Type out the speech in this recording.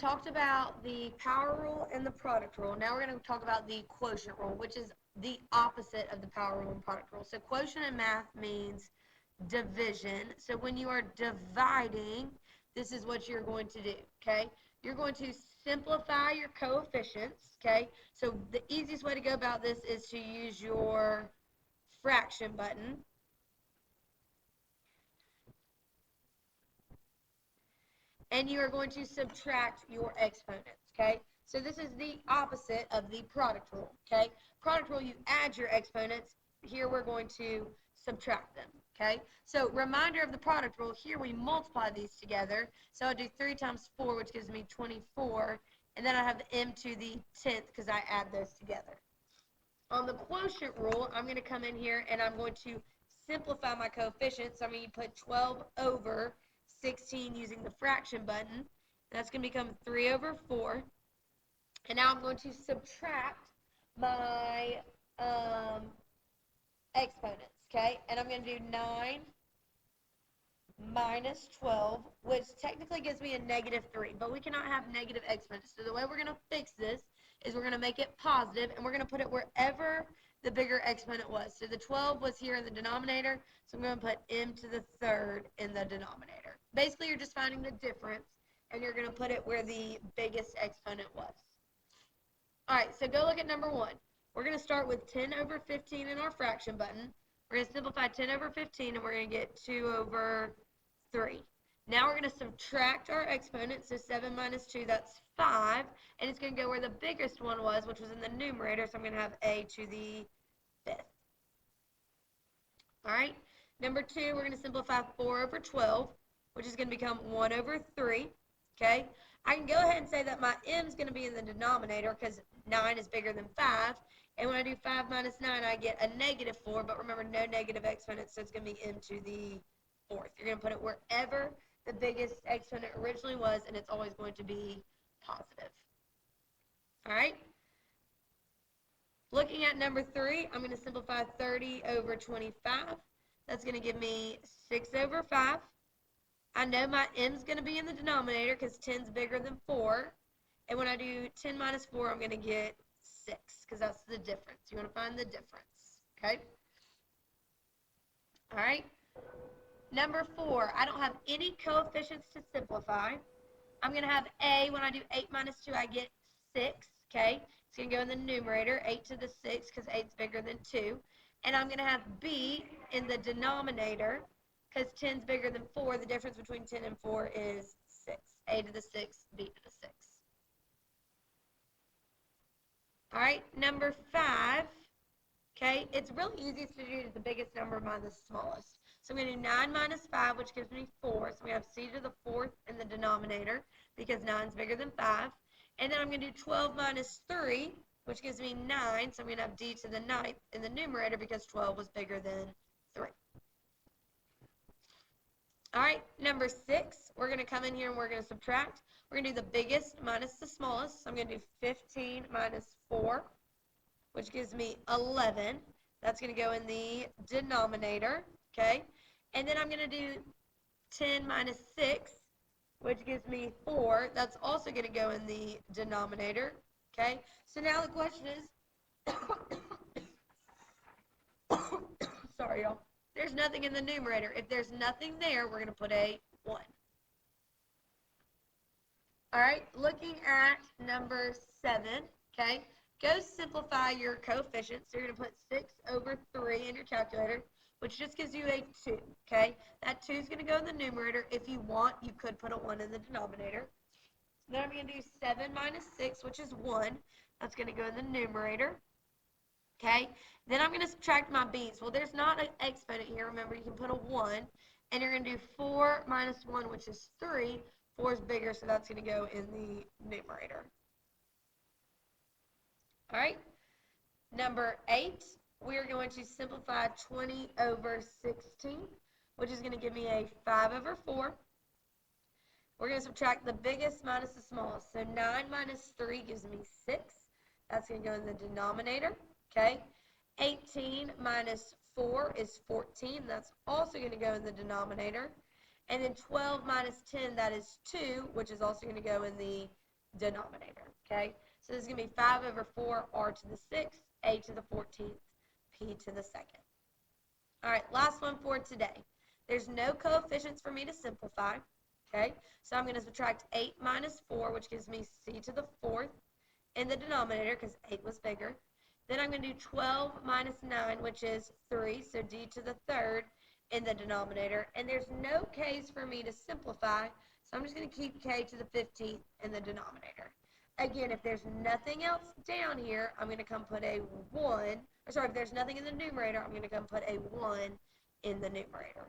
talked about the power rule and the product rule. Now we're going to talk about the quotient rule, which is the opposite of the power rule and product rule. So quotient in math means division. So when you are dividing, this is what you're going to do, okay? You're going to simplify your coefficients, okay? So the easiest way to go about this is to use your fraction button. And you are going to subtract your exponents, okay? So this is the opposite of the product rule, okay? Product rule, you add your exponents. Here we're going to subtract them, okay? So reminder of the product rule, here we multiply these together. So I do 3 times 4, which gives me 24, and then I have m to the 10th because I add those together. On the quotient rule, I'm going to come in here and I'm going to simplify my coefficients. So I'm going to put 12 over 16 using the fraction button. That's going to become 3 over 4. And now I'm going to subtract my exponents, okay? And I'm going to do 9 minus 12, which technically gives me a negative 3. But we cannot have negative exponents. So the way we're going to fix this is we're going to make it positive, and we're going to put it wherever the bigger exponent was. So the 12 was here in the denominator, so I'm going to put m to the 3rd in the denominator. Basically, you're just finding the difference, and you're going to put it where the biggest exponent was. All right, so go look at number 1. We're going to start with 10 over 15 in our fraction button. We're going to simplify 10 over 15, and we're going to get 2 over 3. Now we're going to subtract our exponents, so 7 minus 2, that's 5, and it's going to go where the biggest one was, which was in the numerator, so I'm going to have a to the 5th. All right, number 2, we're going to simplify 4 over 12, which is going to become 1 over 3, okay? I can go ahead and say that my m is going to be in the denominator because 9 is bigger than 5, and when I do 5 minus 9, I get a negative 4, but remember, no negative exponents, so it's going to be m to the 4th. You're going to put it wherever the biggest exponent originally was, and it's always going to be positive. All right? Looking at number 3, I'm going to simplify 30 over 25. That's going to give me 6 over 5. I know my m is going to be in the denominator because 10 is bigger than 4. And when I do 10 minus 4, I'm going to get 6 because that's the difference. You want to find the difference. Okay? All right? Number 4, I don't have any coefficients to simplify. I'm going to have a, when I do 8 minus 2, I get 6, okay? It's going to go in the numerator, 8 to the 6, because 8 is bigger than 2. And I'm going to have b in the denominator, because 10 is bigger than 4. The difference between 10 and 4 is 6. A to the 6, b to the 6. All right, number 5, okay? It's really easy to do the biggest number minus the smallest. So I'm going to do 9 minus 5, which gives me 4. So we have c to the 4th in the denominator because 9 is bigger than 5. And then I'm going to do 12 minus 3, which gives me 9. So I'm going to have d to the 9th in the numerator because 12 was bigger than 3. All right, number 6, we're going to come in here and we're going to subtract. We're going to do the biggest minus the smallest. So I'm going to do 15 minus 4, which gives me 11. That's going to go in the denominator, okay? And then I'm going to do 10 minus 6, which gives me 4. That's also going to go in the denominator, okay? So now the question is, sorry, y'all. There's nothing in the numerator. If there's nothing there, we're going to put a 1. All right, looking at number 7, okay? Go simplify your coefficients. So you're going to put 6 over 3 in your calculator, which just gives you a 2, okay? That 2 is going to go in the numerator. If you want, you could put a 1 in the denominator. Then I'm going to do 7 minus 6, which is 1. That's going to go in the numerator, okay? Then I'm going to subtract my b's. Well, there's not an exponent here. Remember, you can put a 1. And you're going to do 4 minus 1, which is 3. 4 is bigger, so that's going to go in the numerator. All right, number 8, we're going to simplify 20 over 16, which is going to give me a 5 over 4. We're going to subtract the biggest minus the smallest. So 9 minus 3 gives me 6. That's going to go in the denominator, okay? 18 minus 4 is 14. That's also going to go in the denominator. And then 12 minus 10, that is 2, which is also going to go in the denominator, okay? So this is going to be 5 over 4, r to the 6th, a to the 14th, p to the 2nd. All right, last one for today. There's no coefficients for me to simplify, okay? So I'm going to subtract 8 minus 4, which gives me c to the 4th in the denominator because 8 was bigger. Then I'm going to do 12 minus 9, which is 3, so d to the 3rd in the denominator. And there's no k's for me to simplify, so I'm just going to keep k to the 15th in the denominator. Again, if there's nothing else down here, I'm going to come put a 1. Or sorry, if there's nothing in the numerator, I'm going to come put a 1 in the numerator.